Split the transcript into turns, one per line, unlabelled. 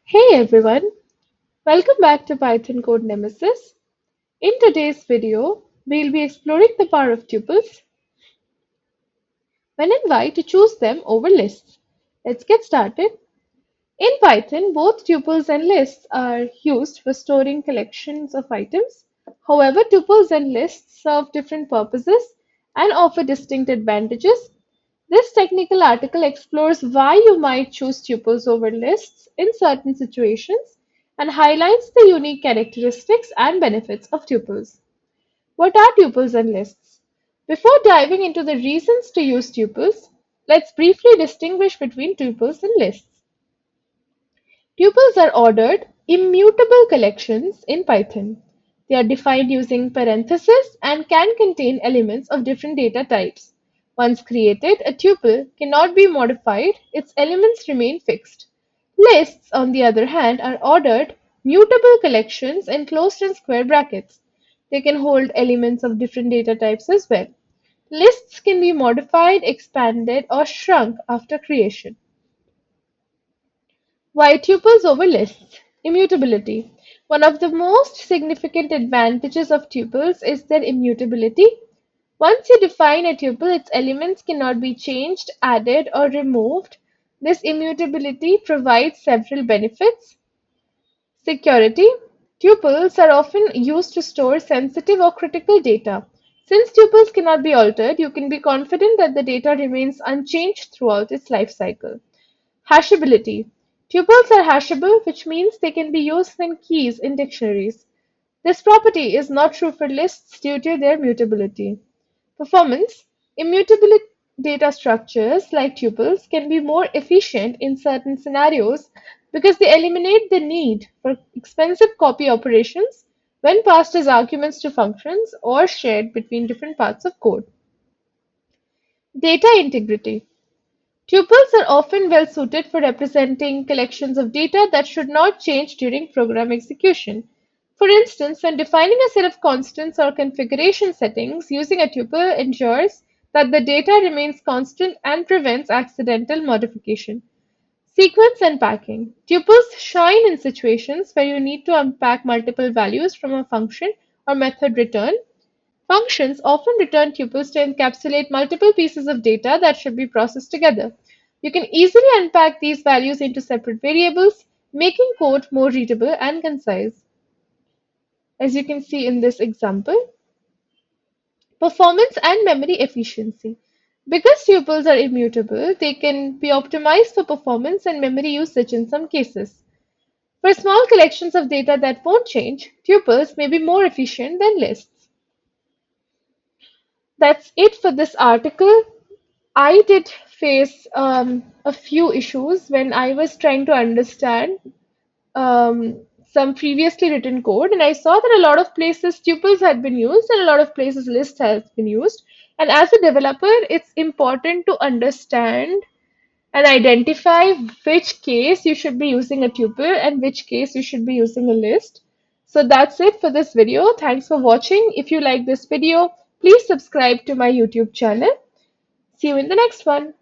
Hey everyone, welcome back to Python Code Nemesis. In today's video, we'll be exploring the power of tuples when and why to choose them over lists. Let's get started. In Python, both tuples and lists are used for storing collections of items. However, tuples and lists serve different purposes and offer distinct advantages. This technical article explores why you might choose tuples over lists in certain situations and highlights the unique characteristics and benefits of tuples. What are tuples and lists? Before diving into the reasons to use tuples, let's briefly distinguish between tuples and lists. Tuples are ordered, immutable collections in Python. They are defined using parentheses and can contain elements of different data types. Once created, a tuple cannot be modified, its elements remain fixed. Lists, on the other hand, are ordered, mutable collections enclosed in square brackets. They can hold elements of different data types as well. Lists can be modified, expanded, or shrunk after creation. Why tuples over lists? Immutability. One of the most significant advantages of tuples is their immutability. Once you define a tuple, its elements cannot be changed, added, or removed. This immutability provides several benefits. Security. Tuples are often used to store sensitive or critical data. Since tuples cannot be altered, you can be confident that the data remains unchanged throughout its life cycle. Hashability. Tuples are hashable, which means they can be used in keys in dictionaries. This property is not true for lists due to their mutability. Performance. Immutable data structures like tuples can be more efficient in certain scenarios because they eliminate the need for expensive copy operations when passed as arguments to functions or shared between different parts of code. Data integrity. Tuples are often well suited for representing collections of data that should not change during program execution. For instance, when defining a set of constants or configuration settings, using a tuple ensures that the data remains constant and prevents accidental modification. Sequence unpacking. Tuples shine in situations where you need to unpack multiple values from a function or method return. Functions often return tuples to encapsulate multiple pieces of data that should be processed together. You can easily unpack these values into separate variables, making code more readable and concise. As you can see in this example, performance and memory efficiency. Because tuples are immutable, they can be optimized for performance and memory usage in some cases. For small collections of data that won't change, tuples may be more efficient than lists. That's it for this article. I did face a few issues when I was trying to understand some previously written code, and I saw that a lot of places tuples had been used and a lot of places list has been used. And as a developer, it's important to understand and identify which case you should be using a tuple and which case you should be using a list. So that's it for this video. Thanks for watching. If you like this video, please subscribe to my YouTube channel. See you in the next one.